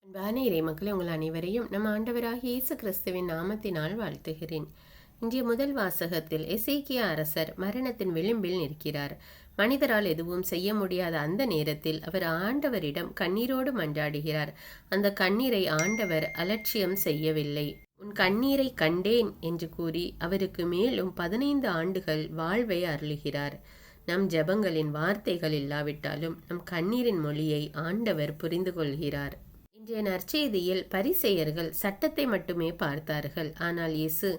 அன்பான இறைமக்களே, உங்கள் அனைவரையும் நம் ஆண்டவராகிய இயேசு கிறிஸ்துவின் நாமத்தினால் வாழ்த்துகிறேன். இன்றைய முதல் வாசகத்தில் எசேக்கியா அரசர் மரணத்தின் விளிம்பில் நிற்கிறார். மனிதரால் எதுவும் செய்ய முடியாத அந்த நேரத்தில் அவர் ஆண்டவரிடம் கண்ணீரோடு மன்றாடுகிறார். அந்த கண்ணீரை ஆண்டவர் அலட்சியம் செய்யவில்லை. உன் கண்ணீரை கண்டேன் என்று கூறி அவருக்கு மேலும் 15 ஆண்டுகள் வாழ்வை அருளுகிறார். நம் ஜெபங்களின் வார்த்தைகள் இல்லாவிட்டாலும் நம் கண்ணீரின் மொழியை ஆண்டவர் புரிந்து கொள்கிறார். இன்றைய நற்செய்தியில் பரிசேயர்கள் சட்டத்தை மட்டுமே பார்த்தார்கள். ஆனால் இயேசு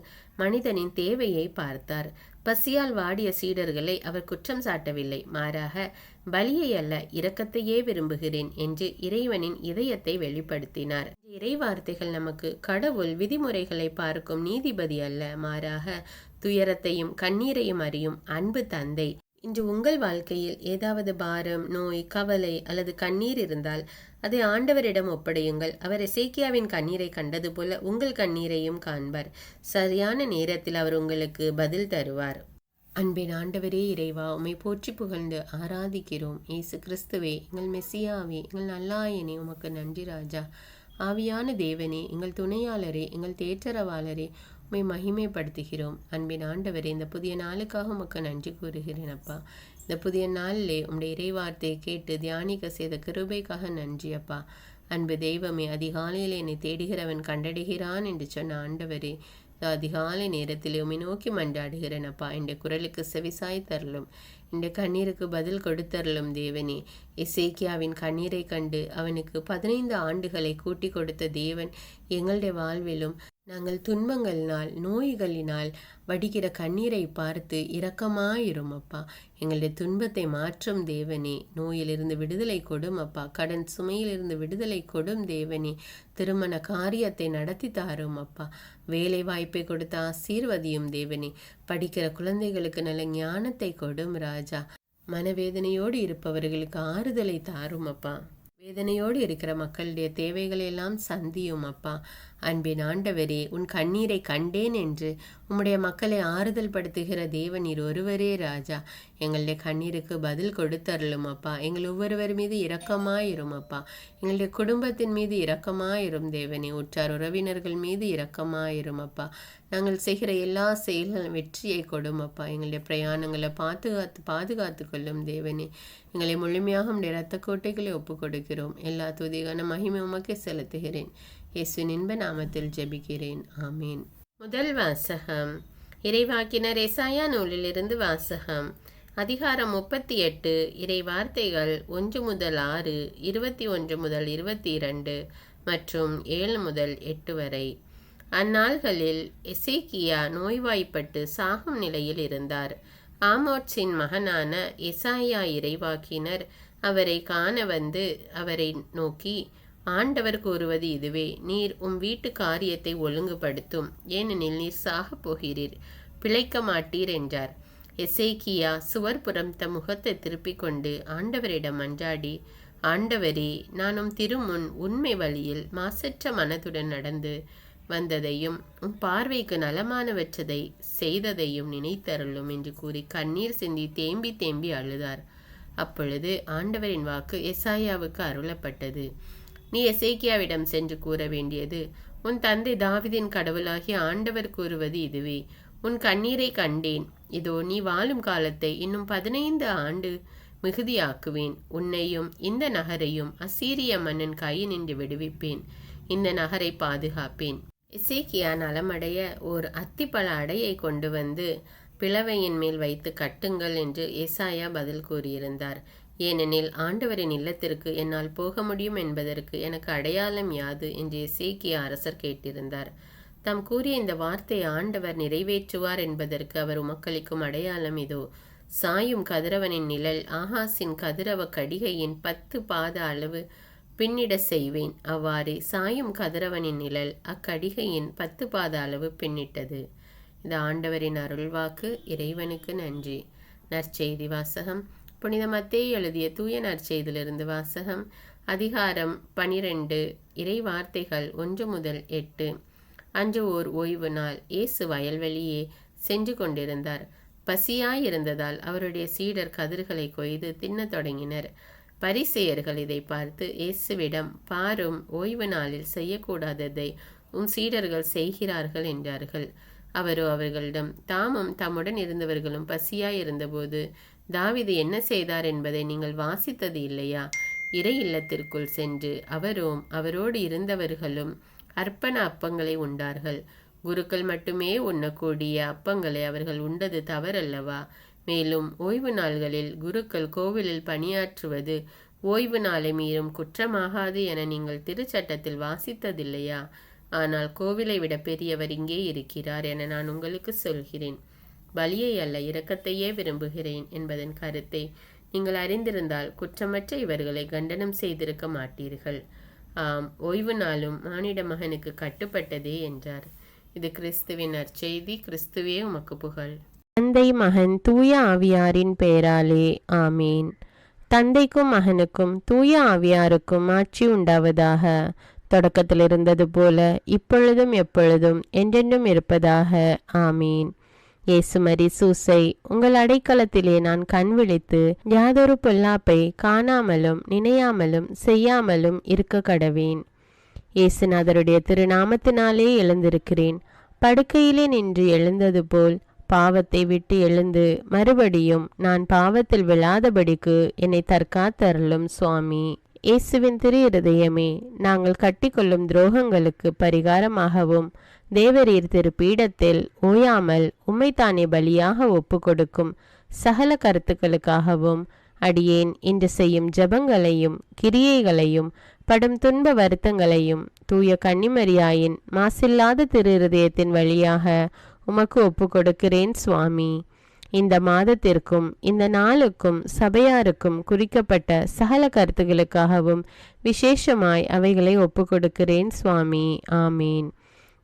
மனிதனின் தேவையை பார்த்தார். பசியால் வாடிய சீடர்களை அவர் குற்றம் சாட்டவில்லை. மாறாக, பலியை அல்ல, இரக்கத்தையே விரும்புகிறேன் என்று இறைவனின் இதயத்தை வெளிப்படுத்தினார். இறை வார்த்தைகள் நமக்கு கடவுள் விதிமுறைகளை பார்க்கும் நீதிபதி அல்ல, மாறாக துயரத்தையும் கண்ணீரையும் அறியும் அன்பு தந்தை. இன்று உங்கள் வாழ்க்கையில் ஏதாவது பாரம், நோய், கவலை அல்லது கண்ணீர் இருந்தால் அதை ஆண்டவரிடம் ஒப்படையுங்கள். அவர் எசேக்கியாவின் கண்ணீரை கண்டது போல உங்கள் கண்ணீரையும் காண்பார். சரியான நேரத்தில் அவர் உங்களுக்கு பதில் தருவார். அன்பின் ஆண்டவரே இறைவா, உம்மை போற்றி புகழ்ந்து ஆராதிக்கிறோம். இயேசு கிறிஸ்துவே, எங்கள் மெசியாவே, எங்கள் நல்லாயனே, உமக்கு நன்றி ராஜா. ஆவியான தேவனே, எங்கள் துணையாளரே, எங்கள் தேற்றரவாளரே, உம்மை மகிமைப்படுத்துகிறோம். அன்பின் ஆண்டவரே, இந்த புதிய நாளுக்காக உமக்கு நன்றி கூறுகிறேன் அப்பா. இந்த புதிய நாளிலே உம்முடைய இறைவார்த்தையை கேட்டு தியானிக்க செய்த கிருபைக்காக நன்றி அப்பா. அன்பு தெய்வமே, அதிகாலையில் என்னை தேடுகிறவன் கண்டடைகிறான் என்று சொன்ன ஆண்டவரே, அதிகாலை நேரத்தில் உம்மை நோக்கி மன்றாடுகிறேன் அப்பா. இந்த குரலுக்கு செவிசாய் தரலும், இந்த கண்ணீருக்கு பதில் கொடுத்தரலும் தேவனே. எசேக்கியாவின் கண்ணீரை கண்டு அவனுக்கு 15 ஆண்டுகளை கூட்டி கொடுத்த தேவன் எங்களுடைய வாழ்விலும் நாங்கள் துன்பங்களினால் நோய்களினால் வடிகிற கண்ணீரை பார்த்து இரக்கமாயிரும் அப்பா. எங்களுடைய துன்பத்தை மாற்றும் தேவனே. நோயிலிருந்து விடுதலை கொடும் அப்பா. கடன் சுமையிலிருந்து விடுதலை கொடும் தேவனே. திருமண காரியத்தை நடத்தி தாரும் அப்பா. வேலை வாய்ப்பை கொடுத்து ஆசீர்வதியும் தேவனே. படிக்கிற குழந்தைகளுக்கு நல்ல ஞானத்தை கொடும் ராஜா. மனவேதனையோடு இருப்பவர்களுக்கு ஆறுதலை தாரும் அப்பா. வேதனையோடு இருக்கிற மக்களுடைய தேவைகளை எல்லாம் சந்தியும் அப்பா. அன்பின் ஆண்டவரே, உன் கண்ணீரை கண்டேன் என்று உம்முடைய மக்களை ஆறுதல் படுத்துகிற தேவன் நீர் ஒருவரே ராஜா. எங்களுடைய கண்ணீருக்கு பதில் கொடுத்தருளும் அப்பா. எங்கள் ஒவ்வொருவர் மீது இரக்கமாயிரும் அப்பா. எங்களுடைய குடும்பத்தின் மீது இரக்கமாயிரும் தேவனே. உற்றார் உறவினர்கள் மீது இரக்கமாயிரும் அப்பா. நாங்கள் செய்கிற எல்லா செயல்களும் வெற்றியை கொடும் அப்பா. எங்களுடைய பிரயாணங்களை பாதுகாத்து கொள்ளும் தேவனே. எங்களை முழுமையாக உடைய இரத்த கோட்டைகளை ஒப்புக் கொடுக்கிறோம். எல்லா துதிகான மகிமை உமக்கே செலுத்துகிறேன். இயேசுவின் இன்ப நாமத்தில் ஜெபிக்கிறேன். ஆமீன். முதல் வாசகம் இறைவாக்கினர் எசாயா நூலிலிருந்து வாசகம். அதிகாரம் 38. இறை வார்த்தைகள் 1 முதல் 6, 21 முதல் 22 மற்றும் 7 முதல் 8 வரை. அந்நாள்களில் எசேக்கியா நோய்வாய்ப்பட்டு சாகும் நிலையில் இருந்தார். ஆமோத்ஸின் மகனான எசாயா இறைவாக்கினர் அவரை காண வந்து அவரை நோக்கி, ஆண்டவர் கூறுவது இதுவே, நீர் வீட்டு காரியத்தை ஒழுங்குபடுத்தும், ஏனெனில் நீர் சாகப் போகிறீர், பிழைக்க மாட்டீர் என்றார். எசேக்கியா சுவர்புறம் தம் முகத்தை திருப்பிக் கொண்டு ஆண்டவரிடம் மன்றாடி, ஆண்டவரே, நானும் திருமுன் உண்மை வழியில் மாசற்ற மனதுடன் நடந்து வந்ததையும் பார்வைக்கு நலமானவற்றதை செய்ததையும் நினைத்தருளும் என்று கூறி கண்ணீர் சிந்தி தேம்பி தேம்பி அழுதார். அப்பொழுது ஆண்டவரின் வாக்கு எசாயாவுக்கு அருளப்பட்டது. நீ எசேக்கியாவிடம் சென்று கூற வேண்டியது, உன் தந்தை தாவீதின் கடவுளாகிய ஆண்டவர் கூறுவது இதுவே, உன் கண்ணீரை கண்டேன். இதோ நீ வாழும் காலத்தை இன்னும் 15 ஆண்டு மிகுதியாக்குவேன். உன்னையும் இந்த நகரையும் அசீரிய மன்னன் கையினின்று விடுவிப்பேன். இந்த நகரை பாதுகாப்பேன். எசேக்கியா நலமடைய ஓர் அத்திப்பழ அடையை கொண்டு வந்து பிளவையின் மேல் வைத்து கட்டுங்கள் என்று எசாயா பதில் கூறியிருந்தார். ஏனெனில் ஆண்டவரின் இல்லத்திற்கு என்னால் போக முடியும் என்பதற்கு எனக்கு அடையாளம் யாது என்று எசேக்கியா அரசர் கேட்டிருந்தார். தாம் கூறிய இந்த வார்த்தை ஆண்டவர் நிறைவேற்றுவார் என்பதற்கு அவர் உமக்களிக்கும் அடையாளம் இதோ, சாயும் கதிரவனின் நிழல் ஆகாசின் கதிரவ கடிகையின் 10 பாத அளவு பின்னிட செய்வேன். அவ்வாறே சாயும் கதிரவனின் நிழல் அக்கடிகையின் 10 பாத அளவு பின்னிட்டது. இந்த ஆண்டவரின் அருள்வாக்கு. இறைவனுக்கு நன்றி. நற்செய்தி வாசகம். புனித மத்தேயு எழுதிய தூய நற்செய்தியிலிருந்து வாசகம். அதிகாரம் 12. இறை வார்த்தைகள் 1 முதல் 8. அன்று ஓர் ஓய்வு நாள். இயேசு வயல்வெளியே சென்று கொண்டிருந்தார். பசியாயிருந்ததால் அவருடைய சீடர் கதிர்களை கொய்து தின்னத் தொடங்கினர். பரிசேயர்கள் இதை பார்த்து இயேசுவிடம், பாரும், ஓய்வு நாளில் செய்யக்கூடாததை உம் சீடர்கள் செய்கிறார்கள் என்றார்கள். அவரோ அவர்களிடம், தாமும் தம்முடன் இருந்தவர்களும் பசியாய் இருந்தபோது தாவீது என்ன செய்தார் என்பதை நீங்கள் வாசித்தது இல்லையா? இறை இல்லத்திற்குள் சென்று அவரும் அவரோடு இருந்தவர்களும் அர்ப்பண அப்பங்களை உண்டார்கள். குருக்கள் மட்டுமே உண்ணக்கூடிய அப்பங்களை அவர்கள் உண்டது தவறல்லவா? மேலும் ஓய்வு நாள்களில் குருக்கள் கோவிலில் பணியாற்றுவது ஓய்வு நாளை மீறும் குற்றமாகாது என நீங்கள் திருச்சட்டத்தில் வாசித்ததில்லையா? ஆனால் கோவிலை விட பெரியவர் இங்கே இருக்கிறார் என நான் உங்களுக்கு சொல்கிறேன். பலியை அல்ல, இரக்கத்தையே விரும்புகிறேன் என்பதன் கருத்தை நீங்கள் அறிந்திருந்தால் குற்றமற்ற இவர்களை கண்டனம் செய்திருக்க மாட்டீர்கள். ஆம், ஓய்வு நாளும் மானிட மகனுக்கு கட்டுப்பட்டதே என்றார். இது கிறிஸ்துவின் நற்செய்தி. கிறிஸ்துவே உமக்கு புகழ். தந்தை, மகன், தூய ஆவியாரின் பெயராலே ஆமீன். தந்தைக்கும் மகனுக்கும் தூய ஆவியாருக்கும் ஆட்சி உண்டாவதாக. தொடக்கத்தில் இருந்தது போல இப்பொழுதும் எப்பொழுதும் என்றென்றும் இருப்பதாக. ஆமீன். இயேசுமரி சூசை, உங்கள் அடைக்கலத்திலே நான் கண் விழித்து யாதொரு பொல்லாப்பை காணாமலும் நினையாமலும் செய்யாமலும் இருக்க கடவேன். இயேசுநாதருடைய திருநாமத்தினாலே எழுந்திருக்கிறேன். படுக்கையிலே நின்று எழுந்தது போல் பாவத்தை விட்டு எழுந்து மறுபடியும் நான் பாவத்தில் விழாதபடிக்கு என்னை தற்காத்தருளும் சுவாமி. இயேசுவின் திரு இருதயமே, நாங்கள் கட்டிக்கொள்ளும் துரோகங்களுக்கு பரிகாரமாகவும் தேவரீர் திரு பீடத்தில் ஓயாமல் உம்மைத்தானே பலியாக ஒப்பு கொடுக்கும் சகல கருத்துக்களுக்காகவும் அடியேன் இன்று செய்யும் ஜபங்களையும் கிரியைகளையும் படும் துன்ப வருத்தங்களையும் தூய கன்னிமரியாயின் மாசில்லாத திரு இருதயத்தின் வழியாக உமக்கு ஒப்பு கொடுக்கிறேன் சுவாமி. இந்த மாதத்திற்கும் இந்த நாளுக்கும் சபையாருக்கும் குறிக்கப்பட்ட சகல கருத்துகளுக்காகவும் விசேஷமாய் அவைகளை ஒப்பு கொடுக்கிறேன் சுவாமி. ஆமீன்.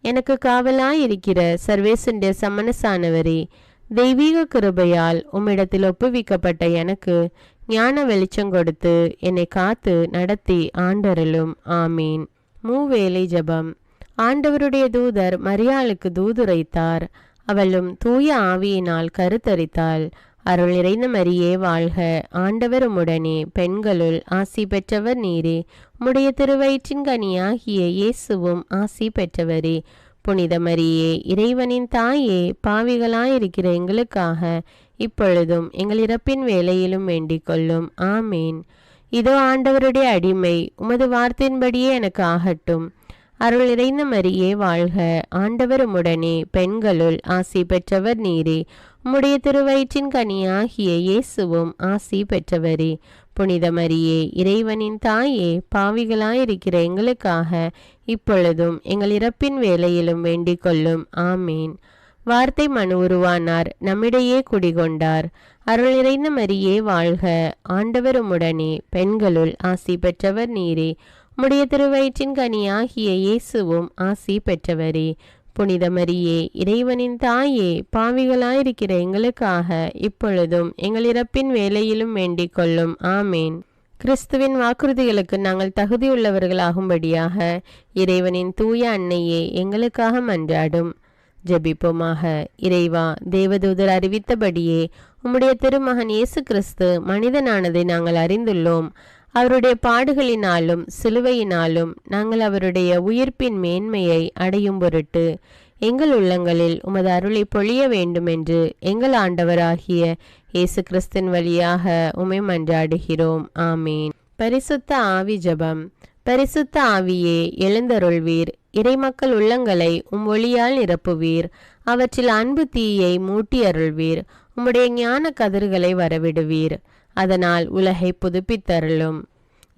எனக்கு காவலாயிருக்கிற சர்வேசுடைய சமனசானவரே, தெய்வீக கிருபையால் உம்மிடத்தில் ஒப்புவிக்கப்பட்ட எனக்கு ஞான வெளிச்சம் கொடுத்து என்னை காத்து நடத்தி ஆண்டருளும். ஆமீன். மூவேளை ஜபம். ஆண்டவருடைய தூதர் மரியாளுக்கு தூதுரைத்தார். அவளும் தூய ஆவியினால் கருத்தரித்தாள். அருள் நிறைந்த மரியே வாழ்க, ஆண்டவர் உம்முடனே, பெண்களுள் ஆசி பெற்றவர் நீரே. உம்முடைய திருவயிற்றின் கனியாகிய இயேசுவும் ஆசி பெற்றவரே. புனித மரியே, இறைவனின் தாயே, பாவிகளாயிருக்கிற எங்களுக்காக இப்பொழுதும் எங்கள் இறப்பின் வேளையிலும் வேண்டிக் கொள்ளும். ஆமீன். இதோ ஆண்டவருடைய அடிமை, உமது வார்த்தையின்படியே எனக்கு ஆகட்டும். அருள் நிறைந்த மரியே வாழ்க, ஆண்டவர் உம்முடனே, பெண்களுள் ஆசி பெற்றவர் நீரே. உம்முடைய திருவயிற்றின் கனியாகிய இயேசுவும் ஆசி பெற்றவரே. புனித மரியே, இறைவனின் தாயே, பாவிகளாயிருக்கிற எங்களுக்காக இப்பொழுதும் எங்கள் இறப்பின் வேளையிலும் வேண்டிக் கொள்ளும். ஆமீன். வார்த்தை மனு உருவானார், நம்மிடையே குடிகொண்டார். அருள் நிறைந்த மரியே வாழ்க, ஆண்டவர் உம்முடனே, பெண்களுள் ஆசி பெற்றவர் நீரே. உம்முடைய திருவயிற்றின் கனியாகிய இயேசுவும் ஆசி பெற்றவரே. புனித மரியே, இறைவனின் தாயே, பாவிகளாயிருக்கிற எங்களுக்காக இப்பொழுதும் எங்கள் இறப்பின் வேளையிலும் வேண்டிக் கொள்ளும். ஆமேன். கிறிஸ்துவின் வாக்குறுதிகளுக்கு நாங்கள் தகுதியுள்ளவர்களாகும்படியாக இறைவனின் தூய அன்னையே எங்களுக்காக மன்றாடும். ஜெபிப்போமாக. இறைவா, தேவதூதர் அறிவித்தபடியே உம்முடைய திருமகன் இயேசு கிறிஸ்து மனிதனானதை நாங்கள் அறிந்துள்ளோம். அவருடைய பாடுகளினாலும் சிலுவையினாலும் நாங்கள் அவருடைய உயிர்ப்பின் மேன்மையை அடையும் பொருட்டு எங்கள் உள்ளங்களில் உமது அருளை பொழிய வேண்டுமென்று எங்கள் ஆண்டவராகிய இயேசு கிறிஸ்தின் வழியாக உம்மை மன்றாடுகிறோம். ஆமீன். பரிசுத்த ஆவி ஜபம். பரிசுத்த ஆவியே, எழுந்தருள்வீர். இறைமக்கள் உள்ளங்களை ஒளியால் நிரப்புவீர். அவற்றில் அன்பு தீயை மூட்டி அருள்வீர். உம்முடைய ஞான கதிர்களை வரவிடுவீர். அதனால் உலகை புதுப்பித்தருளும்.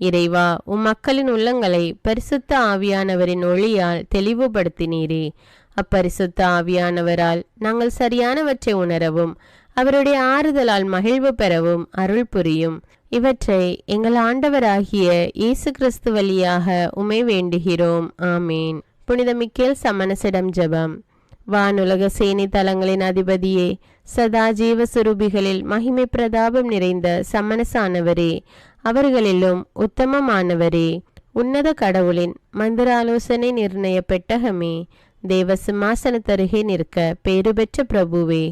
இறைவா, மக்களின் உள்ளங்களை பரிசுத்த ஆவியானவரின் ஒளியால் தெளிவுபடுத்தினீரே. அப்பரிசுத்த ஆவியானவரால் நாங்கள் சரியானவற்றை உணரவும் அவருடைய ஆறுதலால் மகிழ்வு பெறவும் அருள் புரியும். இவற்றை எங்கள் ஆண்டவராகிய இயேசு கிறிஸ்து வழியாக உம்மை வேண்டுகிறோம். ஆமீன். புனித மிக்கேல் சமணசிடம் ஜெபம். வானுலக சேனை தலங்களின் அதிபதியே, சதா ஜீவ சுரூபிகளில் மகிமை பிரதாபம் நிறைந்த சமணசானவரே, அவர்களிலும் உத்தமமானவரே, உன்னத கடவுளின் மந்திர ஆலோசனை நிர்ணய பெட்டகமே, தேவ சிம்மாசனத்தருகே நிற்க பேறு பெற்ற பிரபுவே,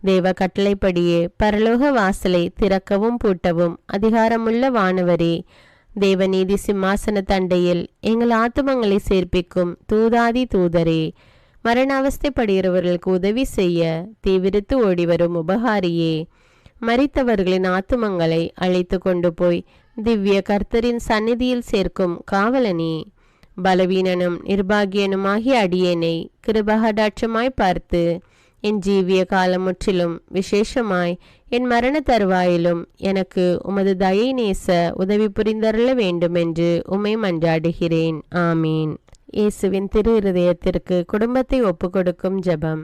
தேவ கட்டளைப்படியே பரலோக வாசலை திறக்கவும் பூட்டவும் அதிகாரமுள்ள வானவரே, தேவநீதி சிம்மாசன தண்டையில் எங்கள் ஆத்துமங்களை சேர்ப்பிக்கும் தூதாதி தூதரே, மரண அவஸ்தைப்படுகிறவர்களுக்கு உதவி செய்ய தீவிரித்து ஓடிவரும் உபகாரியே, மரித்தவர்களின் ஆத்துமங்களை அழைத்து கொண்டு போய் திவ்ய கர்த்தரின் சந்நிதியில் சேர்க்கும் காவலனே, பலவீனனும் நிர்பாகியனுமாகிய அடியேனை கிருபகடாட்சமாய் பார்த்து என் ஜீவிய காலம் முற்றிலும் விசேஷமாய் என் மரண தருவாயிலும் எனக்கு உமது தயை நேச உதவி புரிந்தருள வேண்டுமென்று உம்மை மன்றாடுகிறேன். ஆமீன். இயேசுவின் திரு இருதயத்திற்கு குடும்பத்தை ஒப்புக்கொடுக்கும் ஜெபம்.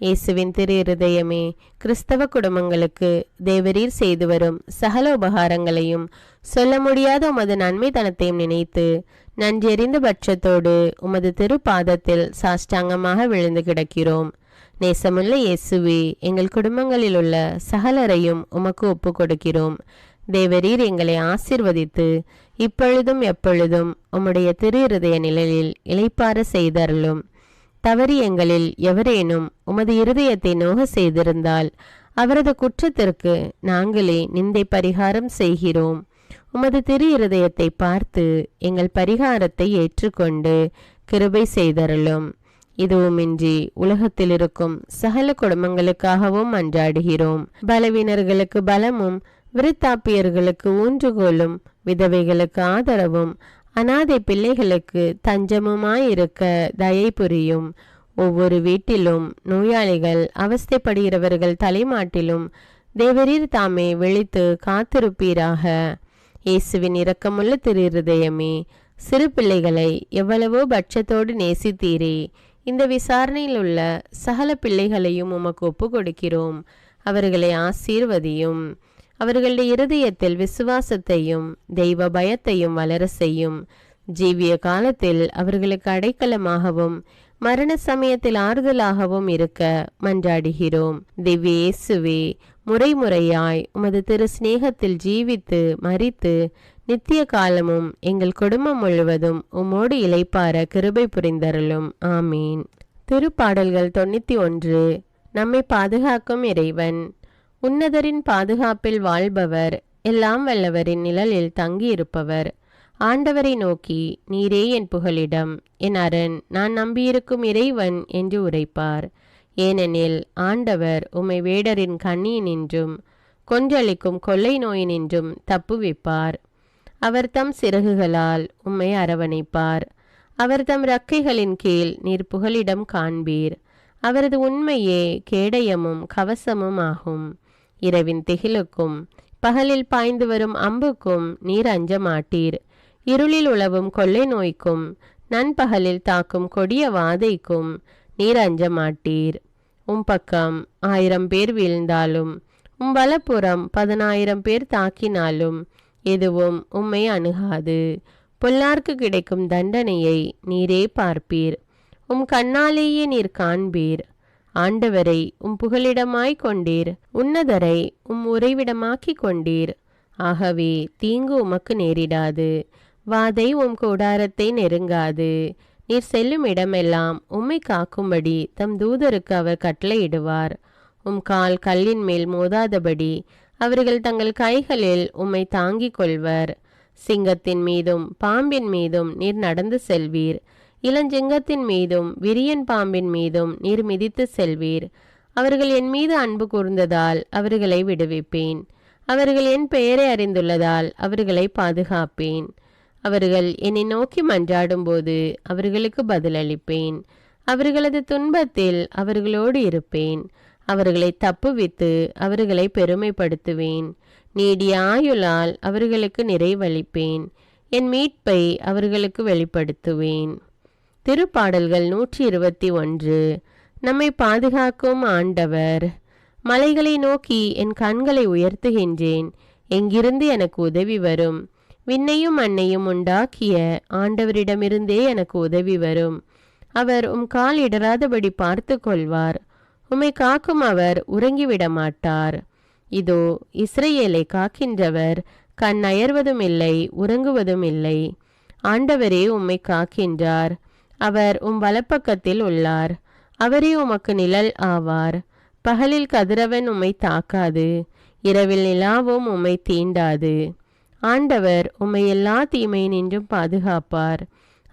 இயேசுவின் திரு இருதயமே, கிறிஸ்தவ குடும்பங்களுக்கு தேவரீர் செய்து வரும் சகல உபகாரங்களையும் சொல்ல முடியாத உமது நன்மைத்தனத்தையும் நினைத்து நன்றெறிந்த பட்சத்தோடு உமது திரு பாதத்தில் சாஷ்டாங்கமாக விழுந்து கிடக்கிறோம். நேசமுள்ள இயேசுவே, எங்கள் குடும்பங்களில் உள்ள சகலரையும் உமக்கு ஒப்பு கொடுக்கிறோம். தேவரீர் எங்களை ஆசீர்வதித்து இப்பொழுதும் எப்பொழுதும் உம்முடைய திரு இருதய நிழலில் இளைப்பாற செய்தருளும். தவறி எங்களில் எவரேனும் உமது இருதயத்தை நோக செய்திருந்தால் அவரது குற்றத்திற்கு நாங்களே நிந்தை பரிகாரம் செய்கிறோம். உமது திரு இருதயத்தை பார்த்து எங்கள் பரிகாரத்தை ஏற்றுக்கொண்டு கிருபை செய்தருளும். இதுவுமின்றி உலகத்தில் இருக்கும் சகல குடும்பங்களுக்காகவும் மன்றாடுகிறோம். பலவீனர்களுக்கு பலமும், விருத்தாப்பியர்களுக்கு ஊன்றுகோலும், விதவைகளுக்கு ஆதரவும், அனாதை பிள்ளைகளுக்கு தஞ்சமுமாயிருக்க தயை புரியும். ஒவ்வொரு வீட்டிலும் நோயாளிகள் அவஸ்தைப்படுகிறவர்கள் தலைமாட்டிலும் தேவரீர் தாமே விழித்து காத்திருப்பீராக. இயேசுவின் இரக்கமுள்ள திரு இருதயமே, சிறு பிள்ளைகளை எவ்வளவோ பட்சத்தோடு நேசித்தீரே, இந்த விசாரணையில் உள்ள சகல பிள்ளைகளையும் உமக்கு ஒப்பு கொடுக்கிறோம். அவர்களை ஆசீர்வதியும். அவர்களுடைய இருதயத்தில் விசுவாசத்தையும் தெய்வ பயத்தையும் வளர செய்யும். ஜீவிய காலத்தில் அவர்களுக்கு அடைக்கலமாகவும் மரண சமயத்தில் ஆறுதலாகவும் இருக்க மன்றாடுகிறோம். திவ்ய இயேசுவே, முறைமுறையாய் உமது திரு சிநேகத்தில் ஜீவித்து மரித்து நித்திய காலமும் எங்கள் குடும்பம் முழுவதும் உம்மோடு இளைப்பார கிருபை புரிந்தருளும். ஆமீன். திருப்பாடல்கள் 91. நம்மை பாதுகாக்கும் இறைவன். உன்னதரின் பாதுகாப்பில் வாழ்பவர், எல்லாம் வல்லவரின் நிழலில் தங்கியிருப்பவர். ஆண்டவரை நோக்கி, நீரே என் புகலிடம், என் அரண், நான் நம்பியிருக்கும் இறைவன் என்று உரைப்பார். ஏனெனில் ஆண்டவர் உம்மை வேடரின் கண்ணியினின்றும் கொன்றளிக்கும் கொள்ளை நோயினின்றும் தப்புவிப்பார். அவர் தம் சிறகுகளால் உம்மை அரவணைப்பார். அவர் தம் இறக்கைகளின் கீழ் நீர் புகலிடம் காண்பீர். அவரது உண்மையே கேடயமும் கவசமும் ஆகும். இரவின் திகிலுக்கும் பகலில் பாய்ந்து வரும் அம்புக்கும் நீர் அஞ்ச மாட்டீர். இருளில் உலவும் கொள்ளை நோய்க்கும் நண்பகலில் தாக்கும் கொடிய வாதைக்கும் நீர் அஞ்ச மாட்டீர். பக்கம் 1000 பேர் வீழ்ந்தாலும் வலப்புறம் 10,000 பேர் தாக்கினாலும் எதுவும் உம்மை அணுகாது. பொல்லார்க்கு கிடைக்கும் தண்டனையை நீரே பார்ப்பீர். கண்ணாலேயே நீர் காண்பீர். ஆண்டவரை புகலிடமாய் கொண்டீர். உன்னதரை உறைவிடமாக்கி கொண்டீர். ஆகவே தீங்கு உமக்கு நேரிடாது. வாதை கூடாரத்தை நெருங்காது. நீர் செல்லும் இடமெல்லாம் உம்மை காக்கும்படி தம் தூதருக்கு அவர் கட்டளையிடுவார். கால் கல்லின் மேல் மோதாதபடி அவர்கள் தங்கள் கைகளில் உம்மை தாங்கிக் கொள்வர். சிங்கத்தின் மீதும் பாம்பின் மீதும் நீர் நடந்து செல்வீர். இளஞ்சிங்கத்தின் மீதும் விரியன் பாம்பின் மீதும் நீர் மிதித்து செல்வீர். அவர்கள் என் மீது அன்பு கூர்ந்ததால் அவர்களை விடுவிப்பேன். அவர்கள் என் பெயரை அறிந்துள்ளதால் அவர்களை பாதுகாப்பேன். அவர்கள் என்னை நோக்கி மன்றாடும் போது அவர்களுக்கு பதிலளிப்பேன். அவர்களது துன்பத்தில் அவர்களோடு இருப்பேன். அவர்களை தப்புவித்து அவர்களை பெருமைப்படுத்துவேன். நீடிய ஆயுளால் அவர்களுக்கு நிறைவளிப்பேன். என் மீட்பை அவர்களுக்கு வெளிப்படுத்துவேன். திருப்பாடல்கள் 121. நம்மை பாதுகாக்கும் ஆண்டவர். மலைகளை நோக்கி என் கண்களை உயர்த்துகின்றேன். எங்கிருந்து எனக்கு உதவி வரும்? விண்ணையும் மண்ணையும் உண்டாக்கிய ஆண்டவரிடமிருந்தே எனக்கு உதவி வரும். அவர் கால் இடராதபடி பார்த்து கொள்வார். உம்மை காக்கும் அவர் உறங்கிவிட மாட்டார். இதோ இஸ்ரவேலை காக்கின்றவர் கண் அயர்வதும் இல்லை, உறங்குவதும் இல்லை. ஆண்டவரே உம்மை காக்கின்றார். அவர் வலப்பக்கத்தில் உள்ளார். அவரே உமக்கு நிழல் ஆவார். பகலில் கதிரவன் உம்மை தாக்காது, இரவில் நிலாவும் உம்மை தீண்டாது. ஆண்டவர் உம்மை எல்லா தீமையினின்றும் பாதுகாப்பார்.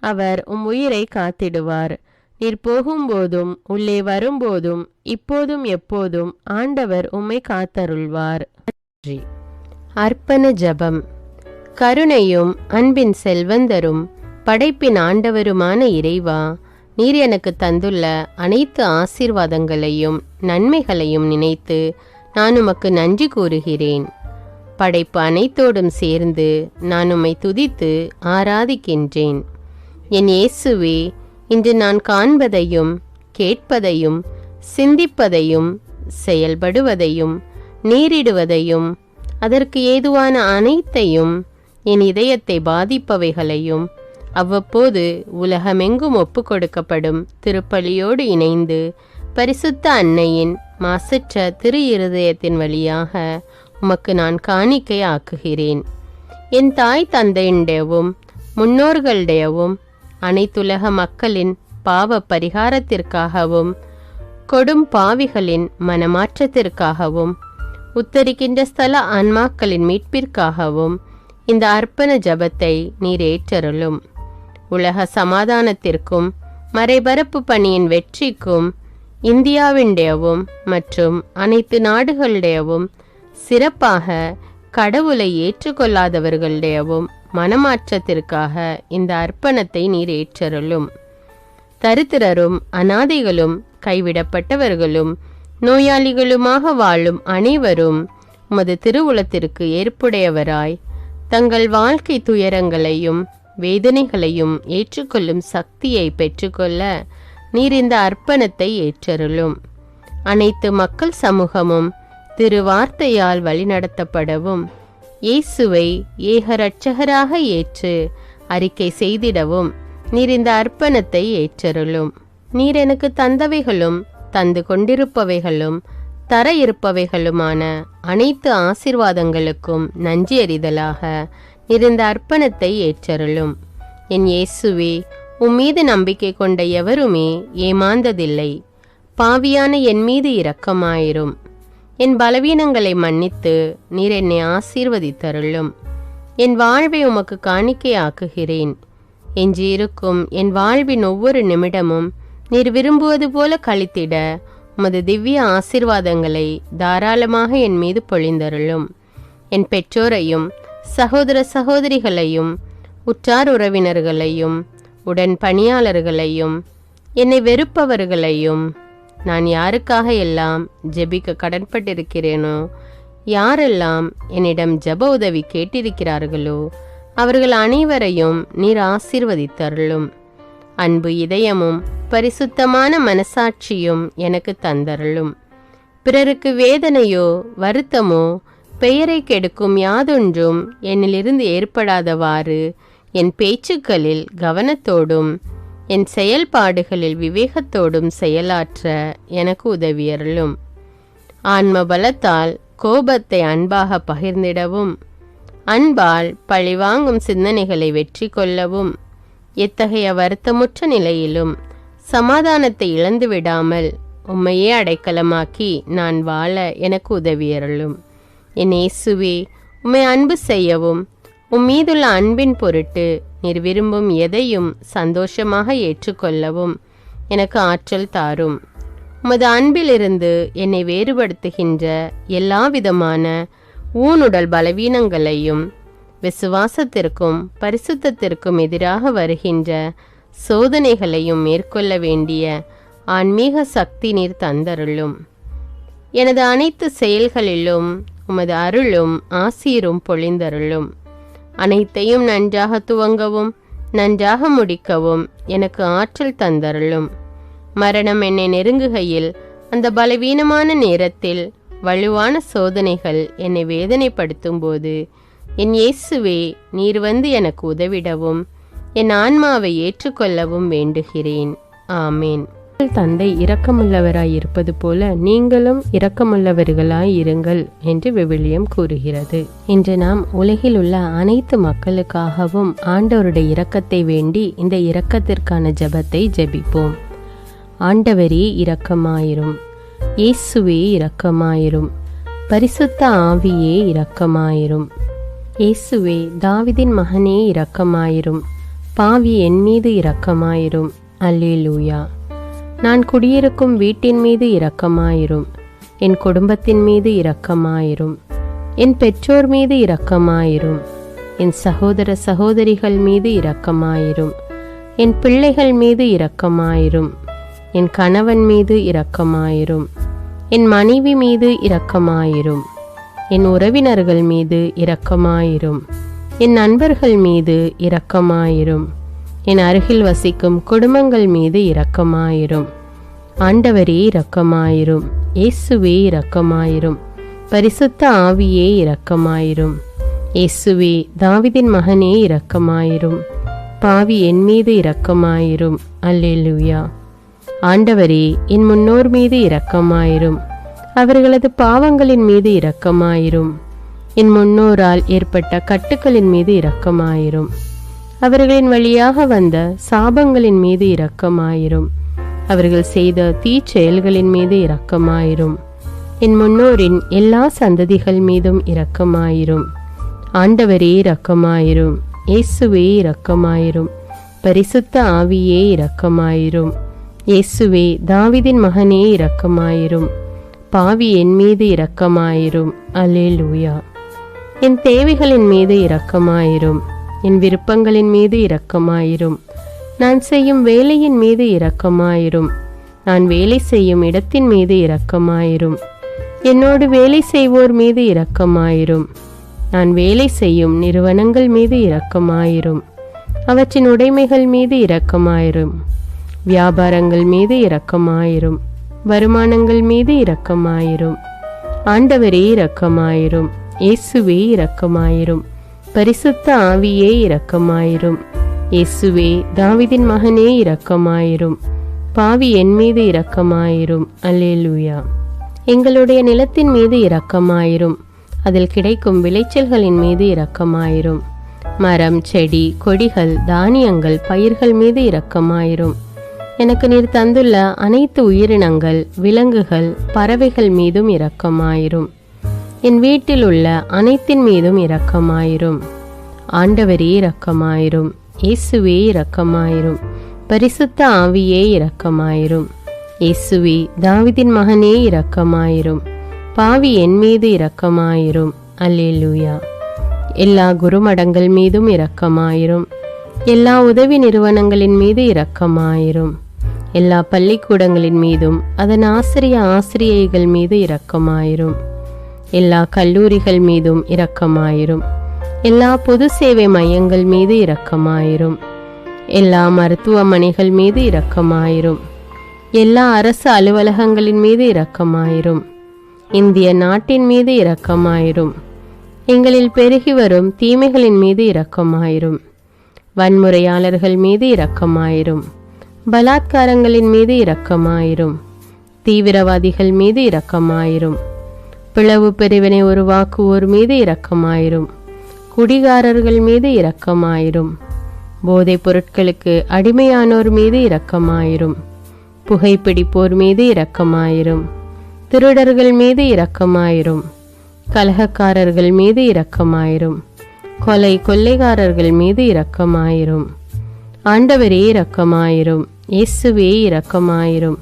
அவர் உம் உயிரை காத்திடுவார். நீர் போகும்போதும் உள்ளே வரும்போதும் இப்போதும் எப்போதும் ஆண்டவர் உம்மை காத்தருள்வார். அர்ப்பண ஜபம். கருணையும் அன்பின் செல்வந்தரும் படைப்பின் ஆண்டவருமான இறைவா, நீர் எனக்கு தந்துள்ள அனைத்து ஆசீர்வாதங்களையும் நன்மைகளையும் நினைத்து நான் உமக்கு நன்றி கூறுகிறேன். படைப்பு அனைத்தோடும் சேர்ந்து நான் உம்மை துதித்து ஆராதிக்கின்றேன். என் இயேசுவே, இன்று நான் காண்பதையும் கேட்பதையும் சிந்திப்பதையும் செயல்படுவதையும் நேரிடுவதையும் அதற்கு ஏதுவான அனைத்தையும் என் இதயத்தை பாதிப்பவைகளையும் அவ்வப்போது உலகமெங்கும் ஒப்பு கொடுக்கப்படும் திருப்பலியோடு இணைந்து பரிசுத்த அன்னையின் மாசற்ற திரு இருதயத்தின் வழியாக உமக்கு நான் காணிக்கை ஆக்குகிறேன். என் தாய் தந்தையுடையவும் முன்னோர்களுடையவும் அனைத்துலக மக்களின் பாவ பரிகாரத்திற்காகவும் கொடும் பாவிகளின் மனமாற்றத்திற்காகவும் உத்தரிக்கின்ற ஸ்தல ஆன்மாக்களின் மீட்பிற்காகவும் இந்த அர்ப்பண ஜபத்தை நீர் ஏற்றருளும். உலக சமாதானத்திற்கும் மறைபரப்பு பணியின் வெற்றிக்கும் இந்தியாவின்டையவும் மற்றும் அனைத்து நாடுகளுடையவும் சிறப்பாக கடவுளை ஏற்றுக்கொள்ளாதவர்களுடையவும் மனமாற்றத்திற்காக இந்த அர்ப்பணத்தை நீர் ஏற்றருளும். தரித்திரரும் அனாதைகளும் கைவிடப்பட்டவர்களும் நோயாளிகளுமாக வாழும் அனைவரும் உமது திருவுளத்திற்கு ஏற்புடையவராய் தங்கள் வாழ்க்கை துயரங்களையும் வேதனைகளையும் ஏற்றுக்கொள்ளும் சக்தியை பெற்றுக்கொள்ள நீர் இந்த அர்ப்பணத்தை ஏற்றருளும். அனைத்து மக்கள் சமூகமும் திருவார்த்தையால் வழிநடத்தப்படவும் இயேசுவை ஏக இரட்சகராக ஏற்று அறிக்கை செய்திடவும் நீர் இந்த அர்ப்பணத்தை ஏற்றருளும். நீர் எனக்கு தந்தவைகளும் தந்து கொண்டிருப்பவைகளும் தர இருப்பவைகளுமான அனைத்து ஆசீர்வாதங்களுக்கும் நன்றி அறிதலாக நீர் இந்த அர்ப்பணத்தை ஏற்றருளும். என் இயேசுவே, உம்மீது நம்பிக்கை கொண்ட எவருமே ஏமாந்ததில்லை. பாவியான என் மீது இரக்கமாயிரும். என் பலவீனங்களை மன்னித்து நீர் என்னை ஆசீர்வதித்தருளும். என் வாழ்வை உமக்கு காணிக்கையாக்குகிறேன். எஞ்சியிருக்கும் என் வாழ்வின் ஒவ்வொரு நிமிடமும் நீர் விரும்புவது போல கழித்திட உமது திவ்ய ஆசீர்வாதங்களை தாராளமாக என் மீது பொழிந்தருளும். என் பெற்றோரையும் சகோதர சகோதரிகளையும் உற்றார் உறவினர்களையும் உடன் பணியாளர்களையும் என்னை வெறுப்பவர்களையும் நான் யாருக்காக எல்லாம் ஜெபிக்க கடன்பட்டிருக்கிறேனோ, யாரெல்லாம் என்னிடம் ஜெப உதவி கேட்டிருக்கிறார்களோ அவர்கள் அனைவரையும் நீர் ஆசீர்வதித்தருளும். அன்பு இதயமும் பரிசுத்தமான மனசாட்சியும் எனக்கு தந்தருளும். பிறருக்கு வேதனையோ வருத்தமோ பெயரை கெடுக்கும் யாதொன்றும் என்னிலிருந்து ஏற்படாதவாறு என் பேச்சுக்களில் கவனத்தோடும் என் செயல்பாடுகளில் விவேகத்தோடும் செயலாற்ற எனக்கு உதவியருளும். ஆன்ம பலத்தால் கோபத்தை அன்பாக பகிர்ந்திடவும் அன்பால் பழிவாங்கும் சிந்தனைகளை வெற்றி கொள்ளவும் எத்தகைய வருத்தமுற்ற நிலையிலும் சமாதானத்தை இழந்து விடாமல் உம்மையே அடைக்கலமாக்கி நான் வாழ எனக்கு உதவியருளும். என் இயேசுவே, உம்மை அன்பு செய்யவும் உம்மீதுள்ள அன்பின் பொருட்டு நீர் விரும்பும் எதையும் சந்தோஷமாக ஏற்றுக்கொள்ளவும் எனக்கு ஆற்றல் தாரும். உமது அன்பிலிருந்து என்னை வேறுபடுத்துகின்ற எல்லா விதமான ஊனுடல் பலவீனங்களையும் விசுவாசத்திற்கும் பரிசுத்தத்திற்கும் எதிராக வருகின்ற சோதனைகளையும் மேற்கொள்ள வேண்டிய ஆன்மீக சக்தி நீர் தந்தருளும். எனது அனைத்து செயல்களிலும் உமது அருளும் ஆசீரும் பொழிந்தருளும். அனைத்தையும் நன்றாக துவங்கவும் நன்றாக முடிக்கவும் எனக்கு ஆற்றல் தந்தருளும். மரணம் என்னை நெருங்குகையில் அந்த பலவீனமான நேரத்தில் வலுவான சோதனைகள் என்னை வேதனைப்படுத்தும் போது என் இயேசுவே, நீர் வந்து எனக்கு உதவிடவும் என் ஆன்மாவை ஏற்றுக்கொள்ளவும் வேண்டுகிறேன். ஆமேன். தந்தை இரக்கமுள்ளவராய் இருப்பது போல நீங்களும் இரக்கமுள்ளவர்களாய் இருங்கள் என்று விவிலியம் கூறுகிறது. இன்று நாம் உலகில் உள்ள அனைத்து மக்களுக்காகவும் ஆண்டவருடைய இரக்கத்தை வேண்டி இந்த இரக்கத்திற்கான ஜெபத்தை ஜெபிப்போம். ஆண்டவரே இரக்கமாயிரும். இயேசுவே இரக்கமாயிரும். பரிசுத்த ஆவியே இரக்கமாயிரும். இயேசுவே தாவீதின் மகனே இரக்கமாயிரும். பாவி என் மீது இரக்கமாயிரும். அல்லேலூயா. நான் குடியிருக்கும் வீட்டின் மீது இரக்கமாயிரும். என் குடும்பத்தின் மீது இரக்கமாயிரும். என் பெற்றோர் மீது இரக்கமாயிரும். என் சகோதர சகோதரிகள் மீது இரக்கமாயிரும். என் பிள்ளைகள் மீது இரக்கமாயிரும். என் கணவன் மீது இரக்கமாயிரும். என் மனைவி மீது இரக்கமாயிரும். என் உறவினர்கள் மீது இரக்கமாயிரும். என் நண்பர்கள் மீது இரக்கமாயிரும். என் அருகில் வசிக்கும் குடும்பங்கள் மீது இரக்கமாயிரும். ஆண்டவரே இரக்கமாயிரும். இயேசுவே இரக்கமாயிரும். பரிசுத்த ஆவியே இரக்கமாயிரும். இயேசுவே தாவீதின் மகனே இரக்கமாயிரும். பாவி என் மீது இரக்கமாயிரும். அல்லேலூயா. ஆண்டவரே என் முன்னோர் மீது இரக்கமாயிரும். அவர்களது பாவங்களின் மீது இரக்கமாயிரும். என் முன்னோரால் ஏற்பட்ட கட்டுக்களின் மீது இரக்கமாயிரும். அவர்களின் வழியாக வந்த சாபங்களின் மீது இரக்கமாயிரும். அவர்கள் செய்த தீச்செயல்களின் மீது இரக்கமாயிரும். என் முன்னோரின் எல்லா சந்ததிகள் மீதும் இரக்கமாயிரும். ஆண்டவரே இரக்கமாயிரும். இயேசுவே இரக்கமாயிரும். பரிசுத்த ஆவியே இரக்கமாயிரும். இயேசுவே தாவீதின் மகனே இரக்கமாயிரும். பாவி என் மீது இரக்கமாயிரும். அல்லேலூயா. என் தேவைகளின் மீது இரக்கமாயிரும். என் விருப்பங்களின் மீது இரக்கமாயிரும். நான் செய்யும் வேலையின் மீது இரக்கமாயிரும். நான் வேலை செய்யும் இடத்தின் மீது இரக்கமாயிரும். என்னோடு வேலை செய்வோர் மீது இரக்கமாயிரும். நான் வேலை செய்யும் நிறுவனங்கள் மீது இரக்கமாயிரும். அவற்றின் உடைமைகள் மீது இரக்கமாயிரும். வியாபாரங்கள் மீது இரக்கமாயிரும். வருமானங்கள் மீது இரக்கமாயிரும். ஆண்டவரே இரக்கமாயிரும். இயேசுவே இரக்கமாயிரும். பரிசுத்த ஆவியே இரக்கமாயிரும். இயேசுவே தாவீதின் மகனே இரக்கமாயிரும். பாவி என் மீது இரக்கமாயிரும். அல்லேலூயா. எங்களுடைய நிலத்தின் மீது இரக்கமாயிரும். அதில் கிடைக்கும் விளைச்சல்களின் மீது இரக்கமாயிரும். மரம், செடி, கொடிகள், தானியங்கள், பயிர்கள் மீது இரக்கமாயிரும். எனக்கு நீர் தந்துள்ள அனைத்து உயிரினங்கள், விலங்குகள், பறவைகள் மீதும் இரக்கமாயிரும். என் வீட்டில் உள்ள அனைத்தின் மீதும் இரக்கமாயிரும். ஆண்டவரே இரக்கமாயிரும். இயேசுவே இரக்கமாயிரும். பரிசுத்த ஆவியே இரக்கமாயிரும். இயேசுவே தாவீதின் மகனே இரக்கமாயிரும். பாவி என் மீது இரக்கமாயிரும். அல்லேலூயா. எல்லா குருமடங்கள் மீதும் இரக்கமாயிரும். எல்லா உதவி நிறுவனங்களின் மீது இரக்கமாயிரும். எல்லா பள்ளிக்கூடங்களின் மீதும் அதன் ஆசிரியைகள் மீது இரக்கமாயிரும். எல்லா கல்லூரிகள் மீதும் இரக்கமாயிரும். எல்லா பொது சேவை மையங்கள் மீது இரக்கமாயிரும். எல்லா மருத்துவமனைகள் மீது இரக்கமாயிரும். எல்லா அரசு அலுவலகங்களின் மீது இரக்கமாயிரும். இந்திய நாட்டின் மீது இரக்கமாயிரும். எங்களில் பெருகி வரும் தீமைகளின் மீது இரக்கமாயிரும். வன்முறையாளர்கள் மீது இரக்கமாயிரும். பலாத்காரங்களின் மீது இரக்கமாயிரும். தீவிரவாதிகள் மீது இரக்கமாயிரும். பிளவு பிரிவினை உருவாக்குவோர் மீது இரக்கமாயிரும். குடிகாரர்கள் மீது இரக்கமாயிரும். போதைப் பொருட்களுக்கு அடிமையானோர் மீது இரக்கமாயிரும். புகைப்பிடிப்போர் மீது இரக்கமாயிரும். திருடர்கள் மீது இரக்கமாயிரும். கலகக்காரர்கள் மீது இரக்கமாயிரும். கொள்ளைக்காரர்கள் மீது இரக்கமாயிரும். ஆண்டவரே இரக்கமாயிரும். இயேசுவே இரக்கமாயிரும்.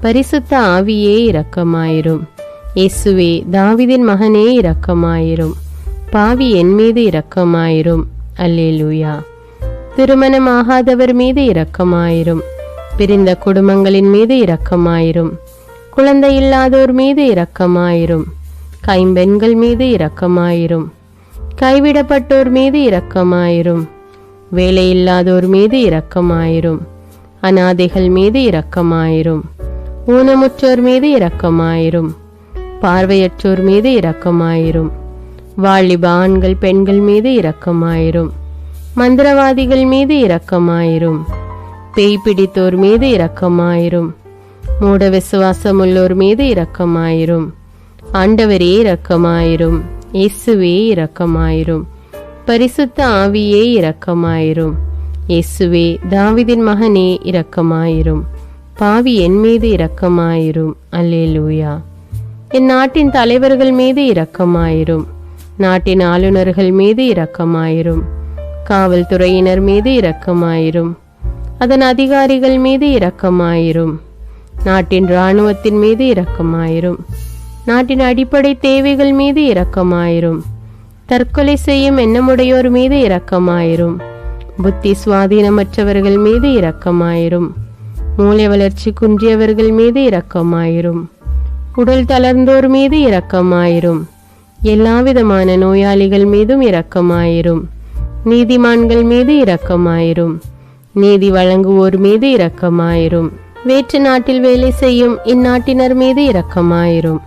பரிசுத்த ஆவியே இரக்கமாயிரும். இயேசுவே தாவீதின் மகனே இரக்கமாயிரும். பாவி என் மீது இரக்கமாயிரும். அல்லேலூயா. திருமணமாகாதவர் மீது இரக்கமாயிரும். பிரிந்த குடும்பங்களின் மீது இரக்கமாயிரும். குழந்தை இல்லாதோர் மீது இரக்கமாயிரும். கைம்பெண்கள் மீது இரக்கமாயிரும். கைவிடப்பட்டோர் மீது இரக்கமாயிரும். வேலையில்லாதோர் மீது இரக்கமாயிரும். அநாதைகள் மீது இரக்கமாயிரும். ஊனமுற்றோர் மீது இரக்கமாயிரும். பார்வையற்றோர் மீது இரக்கமாயிரும். வாலிப ஆண்கள் பெண்கள் மீது இரக்கமாயிரும். மந்திரவாதிகள் மீது இரக்கமாயிரும். பேய் பிடித்தோர் மீது இரக்கமாயிரும். மூட விசுவாசமுள்ளோர் மீது இரக்கமாயிரும். ஆண்டவரே இரக்கமாயிரும். இயேசுவே இரக்கமாயிரும். பரிசுத்த ஆவியே இரக்கமாயிரும். இயேசுவே தாவீதின் மகனே இரக்கமாயிரும். பாவி என் மீது இரக்கமாயிரும். அல்லேலூயா. என் நாட்டின் தலைவர்கள் மீது இரக்கமாயிரும். நாட்டின் ஆளுநர்கள் மீது இரக்கமாயிரும். காவல்துறையினர் மீது இரக்கமாயிரும். அதன் அதிகாரிகள் மீது இரக்கமாயிரும். நாட்டின் இராணுவத்தின் மீது இரக்கமாயிரும். நாட்டின் அடிப்படை தேவைகள் மீது இரக்கமாயிரும். தற்கொலை செய்யும் எண்ணமுடையோர் மீது இரக்கமாயிரும். புத்தி சுவாதீனமற்றவர்கள் மீது இரக்கமாயிரும். மூளை வளர்ச்சி குன்றியவர்கள் மீது இரக்கமாயிரும். உடல் தளர்ந்தோர் மீது இரக்கமாயிரும். எல்லாவிதமான நோயாளிகள் மீதும் இரக்கமாயிரும். நீதிமான்கள் மீது இரக்கமாயிரும். நீதி வழங்குவோர் மீது இரக்கமாயிரும். வேற்று நாட்டில் வேலை செய்யும் இந்நாட்டினர் மீது இரக்கமாயிரும்.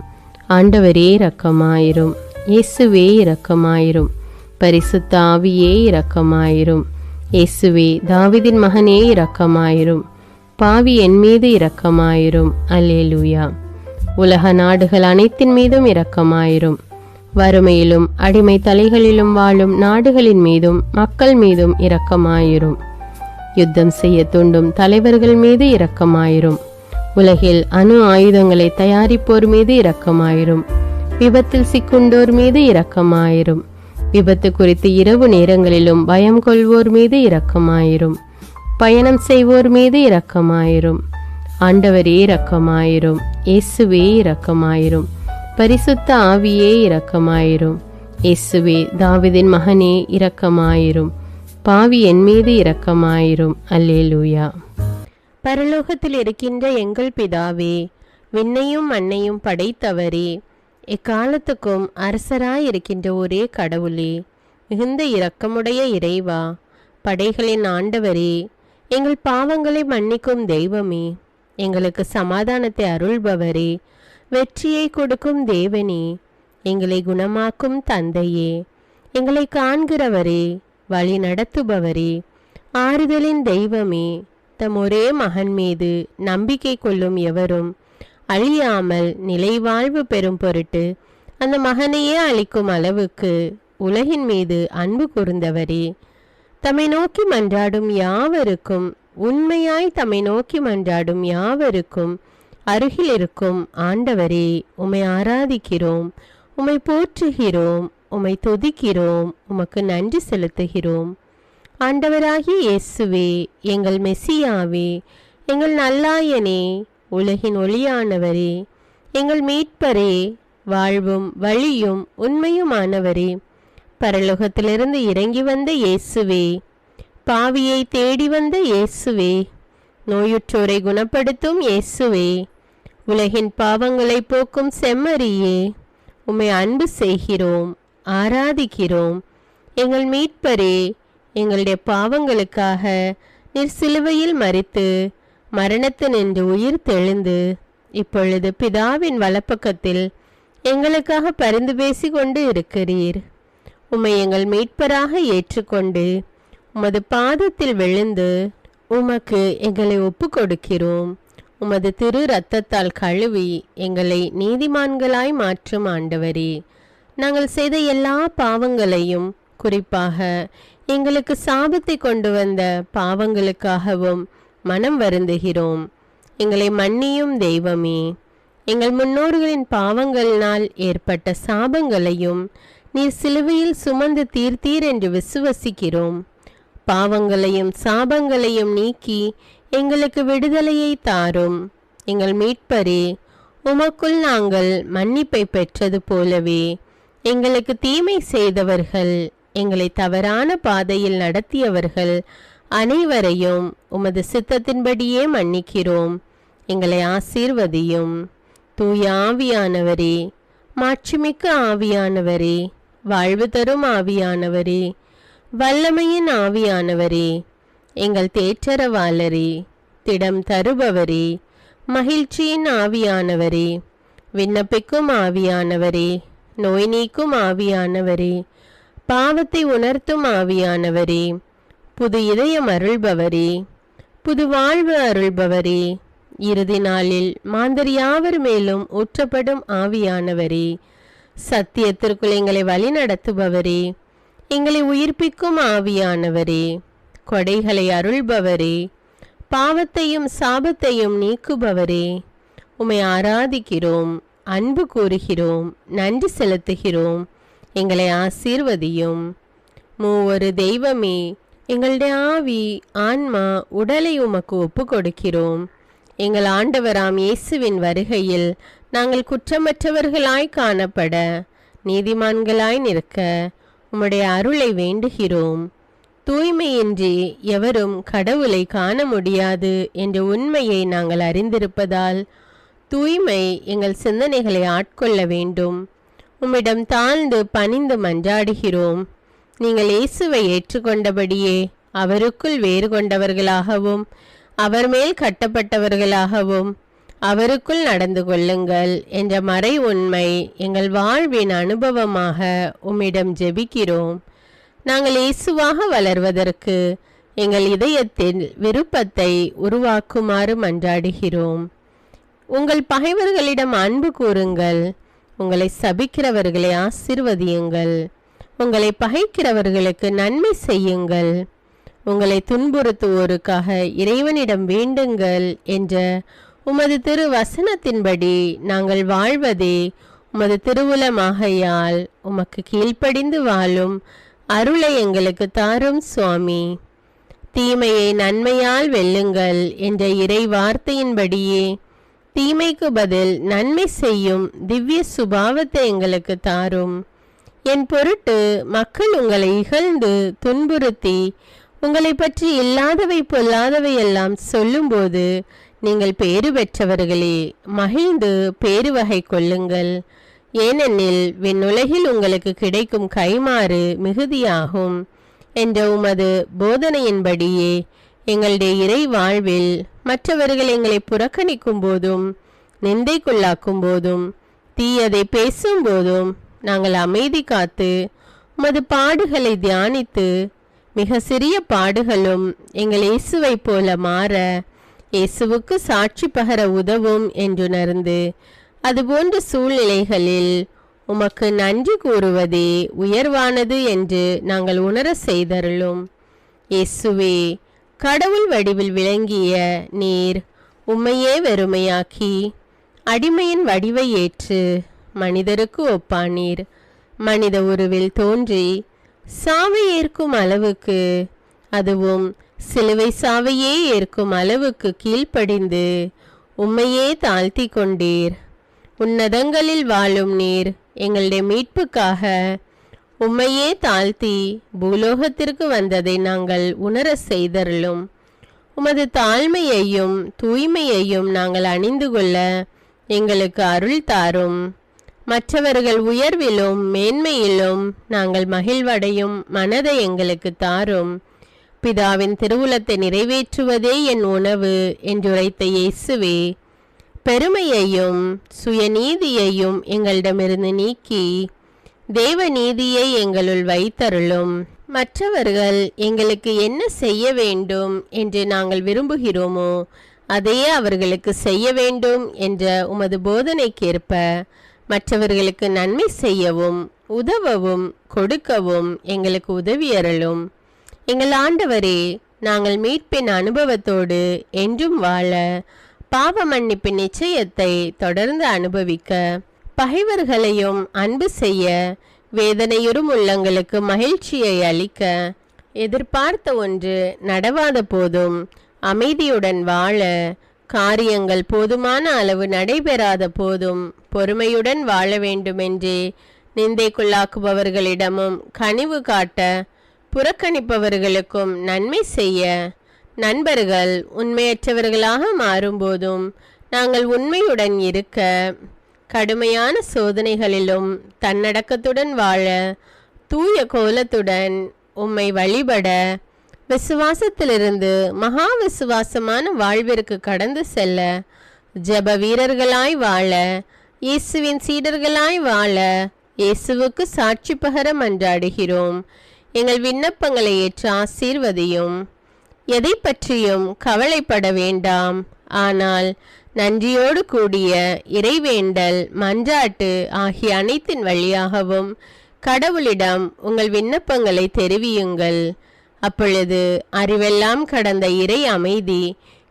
ஆண்டவரே இரக்கமாயிரும். இயேசுவே இரக்கமாயிரும். பரிசுத்த ஆவியே இரக்கமாயிரும். இயேசுவே தாவீதின் மகனே இரக்கமாயிரும். பாவி என் மீது இரக்கமாயிரும். அல்லேலூயா. உலக நாடுகள் அனைத்தின் மீதும் இரக்கமாயிரும். வறுமையிலும் அடிமை தலைகளிலும் வாழும் நாடுகளின் மீதும் மக்கள் மீதும் இரக்கமாயிரும். யுத்தம் செய்ய தூண்டும் தலைவர்கள் மீது இரக்கமாயிரும். உலகில் அணு ஆயுதங்களை தயாரிப்போர் மீது இரக்கமாயிரும். விபத்தில் சிக்குண்டோர் மீது இரக்கமாயிரும். விபத்து குறித்து இரவு நேரங்களிலும் பயம் கொள்வோர் மீது இரக்கமாயிரும். பயணம் செய்வோர் மீது இரக்கமாயிரும். ஆண்டவரே இரக்கமாயிரும். இயேசுவே இரக்கமாயிரும். பரிசுத்த ஆவியே இரக்கமாயிரும். இயேசுவே தாவீதின் மகனே இரக்கமாயிரும். பாவி என் மீது இரக்கமாயிரும். அல்லேலூயா. பரலோகத்தில் இருக்கின்ற எங்கள் பிதாவே, விண்ணையும் மண்ணையும் படைத்தவரே, எக்காலத்துக்கும் அரசராயிருக்கின்ற ஒரே கடவுளே, மிகுந்த இரக்கமுடைய இறைவா, படைகளின் ஆண்டவரே, எங்கள் பாவங்களை மன்னிக்கும் தெய்வமே, எங்களுக்கு சமாதானத்தை அருள்பவரே, வெற்றியை கொடுக்கும் தேவனே, எங்களை குணமாக்கும் தந்தையே, எங்களை காண்கிறவரே, வழி நடத்துபவரே, ஆறுதலின் தெய்வமே, தம் ஒரே மகன் மீது நம்பிக்கை கொள்ளும் எவரும் அழியாமல் நிலைவாழ்வு பெறும் பொருட்டு அந்த மகனையே அளிக்கும் அளவுக்கு உலகின் மீது அன்பு கூர்ந்தவரே, தம்மை நோக்கி மன்றாடும் யாவருக்கும், உண்மையாய் தம்மை நோக்கி மன்றாடும் யாவருக்கும் அருகில் இருக்கும் ஆண்டவரே, உம்மை ஆராதிக்கிறோம், உம்மை போற்றுகிறோம், உம்மை துதிக்கிறோம், உமக்கு நன்றி செலுத்துகிறோம். ஆண்டவராகிய இயேசுவே, எங்கள் மெசியாவே, எங்கள் நல்லாயனே, உலகின் ஒளியானவரே, எங்கள் மீட்பரே, வாழ்வும் வழியும் உண்மையுமானவரே, பரலோகத்திலிருந்து இறங்கி வந்த இயேசுவே, பாவியை தேடி வந்த இயேசுவே, நோயுற்றோரை குணப்படுத்தும் இயேசுவே, உலகின் பாவங்களை போக்கும் செம்மறியே, உம்மை அன்பு செய்கிறோம், ஆராதிக்கிறோம். எங்கள் மீட்பரே, எங்களுடைய பாவங்களுக்காக நீர் சிலுவையில் மரித்து மரணத்தினின்று உயிர் தெழுந்து இப்பொழுது பிதாவின் வலப்பக்கத்தில் எங்களுக்காக பரிந்து பேசி கொண்டு இருக்கிறீர். உம்மை எங்கள் மீட்பராக ஏற்றுக்கொண்டு உமது பாதத்தில் விழுந்து உமக்கு எங்களை ஒப்பு கொடுக்கிறோம். உமது திரு இரத்தத்தால் கழுவி எங்களை நீதிமான்களாய் மாற்றும் ஆண்டவரே, நாங்கள் செய்த எல்லா பாவங்களையும், குறிப்பாக எங்களுக்கு சாபத்தை கொண்டு வந்த பாவங்களுக்காகவும் மனம் வருந்துகிறோம். எங்களை மன்னியும் தெய்வமே, எங்கள் முன்னோர்களின் பாவங்களினால் ஏற்பட்ட சாபங்களையும் நீர் சிலுவையில் சுமந்து தீர்த்தீர் என்று விசுவசிக்கிறோம். பாவங்களையும் சாபங்களையும் நீக்கி எங்களுக்கு விடுதலையை தாரும். எங்கள் மீட்பரே, உமக்குள் நாங்கள் மன்னிப்பை பெற்றது போலவே எங்களுக்கு தீமை செய்தவர்கள், எங்களை தவறான பாதையில் நடத்தியவர்கள் அனைவரையும் உமது சித்தத்தின்படியே மன்னிக்கிறோம். எங்களை ஆசீர்வதியும். தூய ஆவியானவரே, மாட்சிமிக்க ஆவியானவரே, வாழ்வு தரும் ஆவியானவரே, வல்லமையின் ஆவியானவரே, எங்கள் தேற்றரவாளரே, திடம் தருபவரே, மகிழ்ச்சியின் ஆவியானவரே, விண்ணப்பிக்கும் ஆவியானவரே, நோய் நீக்கும் ஆவியானவரே, பாவத்தை உணர்த்தும் ஆவியானவரே, புது இதயம் அருள்பவரே, புது வாழ்வு அருள்பவரே, இறுதி நாளில் மாந்தர் யாவர் மேலும் ஊற்றப்படும் ஆவியானவரே, சத்தியத்திற்குள் எங்களை வழி நடத்துபவரே, எங்களை உயிர்ப்பிக்கும் ஆவியானவரே, கொடைகளை அருள்பவரே, பாவத்தையும் சாபத்தையும் நீக்குபவரே, உம்மை ஆராதிக்கிறோம், அன்பு கூறுகிறோம், நன்றி செலுத்துகிறோம். எங்களை ஆசீர்வதியும். மூவொரு தெய்வமே, எங்களுடைய ஆவி, ஆன்மா, உடலை உமக்கு ஒப்பு கொடுக்கிறோம். எங்கள் ஆண்டவராம் இயேசுவின் வருகையில் நாங்கள் குற்றமற்றவர்களாய் காணப்பட, நீதிமான்களாய் நிற்க உம்முடைய அருளை வேண்டுகிறோம். தூய்மையின்றி எவரும் கடவுளை காண முடியாது என்ற உண்மையை நாங்கள் அறிந்திருப்பதால் தூய்மை எங்கள் சிந்தனைகளை ஆட்கொள்ள வேண்டும். உம்மிடம் தாழ்ந்து பணிந்து மன்றாடுகிறோம். நீங்கள் இயேசுவை ஏற்றுக்கொண்டபடியே அவருக்குள் வேறு கொண்டவர்களாகவும் அவர் மேல் கட்டப்பட்டவர்களாகவும் அவருக்குள் நடந்து கொள்ளுங்கள் என்ற மறை உண்மை எங்கள் வாழ்வின் அனுபவமாக உம்மிடம் ஜெபிக்கிறோம். நாங்கள் இயேசுவாக வளர்வதற்கு எங்கள் இதயத்தில் விருப்பத்தை உருவாக்குமாறு மன்றாடுகிறோம். உங்கள் பகைவர்களிடம் அன்பு கூறுங்கள், உங்களை சபிக்கிறவர்களை ஆசீர்வதியுங்கள், உங்களை பகைக்கிறவர்களுக்கு நன்மை செய்யுங்கள், உங்களை துன்புறுத்துவோருக்காக இறைவனிடம் வேண்டுங்கள் என்ற உமது திரு வசனத்தின்படி நாங்கள் வாழ்வதே உமது திருவுலமாகையால் உமக்கு கீழ்ப்படிந்து வாழும் அருளை எங்களுக்கு தாரும் சுவாமி. தீமையை நன்மையால் வெல்லுங்கள் என்ற இறை வார்த்தையின்படியே தீமைக்கு பதில் நன்மை செய்யும் திவ்ய சுபாவத்தை எங்களுக்கு தாரும். என் பொருட்டு மக்கள் உங்களை இகழ்ந்து துன்புறுத்தி உங்களை பற்றி இல்லாதவை பொல்லாதவை எல்லாம் சொல்லும்போது நீங்கள் பேறு பெற்றவர்களே, மகிழ்ந்து பேருவகை கொள்ளுங்கள். ஏனெனில் விண்ணுலகில் உங்களுக்கு கிடைக்கும் கைமாறு மிகுதியாகும் என்ற உமது போதனையின்படியே எங்களுடைய இறை வாழ்வில் மற்றவர்கள் எங்களை புறக்கணிக்கும் போதும் நிந்தைக்குள்ளாக்கும் போதும் தீயதை பேசும்போதும் நாங்கள் அமைதி காத்து உமது பாடுகளை தியானித்து மிக சிறிய பாடுகளும் எங்கள் இயேசுவை போல மாற இயேசுவுக்கு சாட்சி பகர உதவும் என்றுணர்ந்து அதுபோன்ற சூழ்நிலைகளில் உமக்கு நன்றி கூறுவதே உயர்வானது என்று நாங்கள் உணர செய்தருளும். இயேசுவே, கடவுள் வடிவில் விளங்கிய நீர் உம்மையே வெறுமையாக்கி அடிமையின் வடிவை ஏற்று மனிதருக்கு ஒப்பானீர். மனித உருவில் தோன்றி சாவை ஏற்கும் அளவுக்கு, அதுவும் சிலுவை சாவையே ஏற்கும் அளவுக்கு கீழ்ப்படிந்து உம்மையே தாழ்த்தி கொண்டீர். உன்னதங்களில் வாழும் நீர் எங்களுடைய மீட்புக்காக உம்மையே தாழ்த்தி பூலோகத்திற்கு வந்ததை நாங்கள் உணர செய்தருளும். உமது தாழ்மையையும் தூய்மையையும் நாங்கள் அணிந்து கொள்ள எங்களுக்கு அருள் தாரும். மற்றவர்கள் உயர்விலும் மேன்மையிலும் நாங்கள் மகிழ்வடையும் மனதை எங்களுக்கு தாரும். பிதாவின் திருவுலத்தை நிறைவேற்றுவதே என் உணவு என்றுரைத்த இயேசுவே, பெருமையையும் சுயநீதியையும் எங்களிடமிருந்து நீக்கி தேவ நீதியை எங்களுள் வைத்தருளும். மற்றவர்கள் எங்களுக்கு என்ன செய்ய வேண்டும் என்று நாங்கள் விரும்புகிறோமோ அதையே அவர்களுக்கு செய்ய வேண்டும் என்ற உமது போதனைக்கேற்ப மற்றவர்களுக்கு நன்மை செய்யவும் உதவவும் கொடுக்கவும் எங்களுக்கு உதவியருளும். எங்கள் ஆண்டவரே, நாங்கள் மீட்பின் அனுபவத்தோடு என்றும் வாழ, பாவ மன்னிப்பின் நிச்சயத்தை தொடர்ந்து அனுபவிக்க, பகைவர்களையும் அன்பு செய்ய, வேதனையுறும் உள்ளங்களுக்கு மகிழ்ச்சியை அளிக்க, எதிர்பார்த்த ஒன்று நடவாத போதும் அமைதியுடன் வாழ, காரியங்கள் போதுமான அளவு நடைபெறாத போதும் பொறுமையுடன் வாழ வேண்டுமென்றே நிந்தைக்குள்ளாக்குபவர்களிடமும் கனிவு காட்ட, புறக்கணிப்பவர்களுக்கும் நன்மை செய்ய, நண்பர்கள் உண்மையற்றவர்களாக மாறும்போதும் நாங்கள் உண்மையுடன் இருக்க, கடுமையான சோதனைகளிலும் தன்னடக்கத்துடன் வாழ, தூய கோலத்துடன் உம்மை வழிபட, விசுவாசத்திலிருந்து மகா விசுவாசமான வாழ்விற்கு கடந்து செல்ல, ஜெப வீரர்களாய் வாழ, இயேசுவின் சீடர்களாய் வாழ, இயேசுவுக்கு சாட்சி பகர மன்றாடுகிறோம். எங்கள் விண்ணப்பங்களை ஏற்று ஆசீர்வதியும். எதை பற்றியும் கவலைப்பட வேண்டாம். ஆனால் நன்றியோடு கூடிய இறைவேண்டல், மன்றாட்டு ஆகிய அனைத்தின் வழியாகவும் கடவுளிடம் உங்கள் விண்ணப்பங்களை தெரிவியுங்கள். அப்பொழுது அறிவெல்லாம் கடந்த இறை அமைதி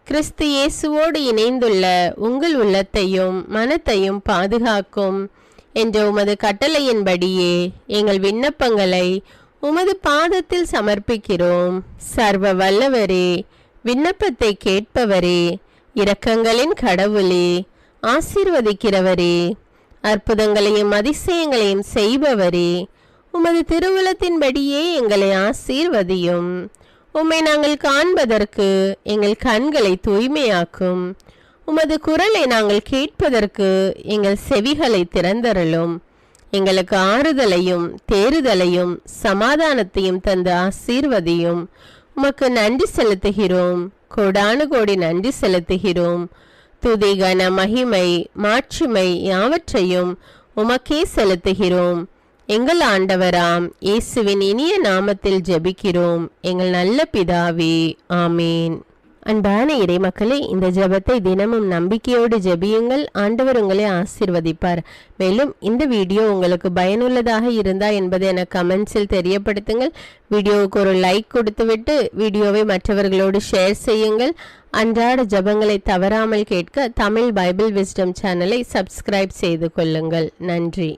கிறிஸ்து இயேசுவோடு இணைந்துள்ள உங்கள் உள்ளத்தையும் மனத்தையும் பாதுகாக்கும் என்ற உமது கட்டளையின்படியே எங்கள் விண்ணப்பங்களை உமது பாதத்தில் சமர்ப்பிக்கிறோம். சர்வ வல்லவரே, விண்ணப்பத்தை கேட்பவரே, இரக்கங்களின் கடவுளே, ஆசீர்வதிக்கிறவரே, அற்புதங்களையும் அதிசயங்களையும் செய்பவரே, உமது திருவுளத்தின்படியே எங்களை ஆசீர்வதியும். உம்மை நாங்கள் காண்பதற்கு எங்கள் கண்களை தூய்மையாக்கும். உமது குரலை நாங்கள் கேட்பதற்கு எங்கள் செவிகளை திறந்தருளும். எங்களுக்கு ஆறுதலையும் தேறுதலையும் சமாதானத்தையும் தந்து ஆசீர்வதியும். உமக்கு நன்றி செலுத்துகிறோம், கோடானு கோடி நன்றி செலுத்துகிறோம். துதி கன மகிமை மாட்சிமை யாவற்றையும் உமக்கே செலுத்துகிறோம். எங்கள் ஆண்டவராம் இயேசுவின் இனிய நாமத்தில் ஜெபிக்கிறோம் எங்கள் நல்ல பிதாவே, ஆமேன். அன்பான இறைமக்களே, இந்த ஜெபத்தை தினமும் நம்பிக்கையோடு ஜெபியுங்கள். ஆண்டவர் உங்களை ஆசீர்வதிப்பார். மேலும் இந்த வீடியோ உங்களுக்கு பயனுள்ளதாக இருந்தா என்பதை எனக்கு கமெண்ட்ஸில் தெரியப்படுத்துங்கள். வீடியோவுக்கு ஒரு லைக் கொடுத்துவிட்டு வீடியோவை மற்றவர்களோடு ஷேர் செய்யுங்கள். அன்றாட ஜெபங்களை தவறாமல் கேட்க தமிழ் பைபிள் விஸ்டம் சேனலை சப்ஸ்கிரைப் செய்து கொள்ளுங்கள். நன்றி.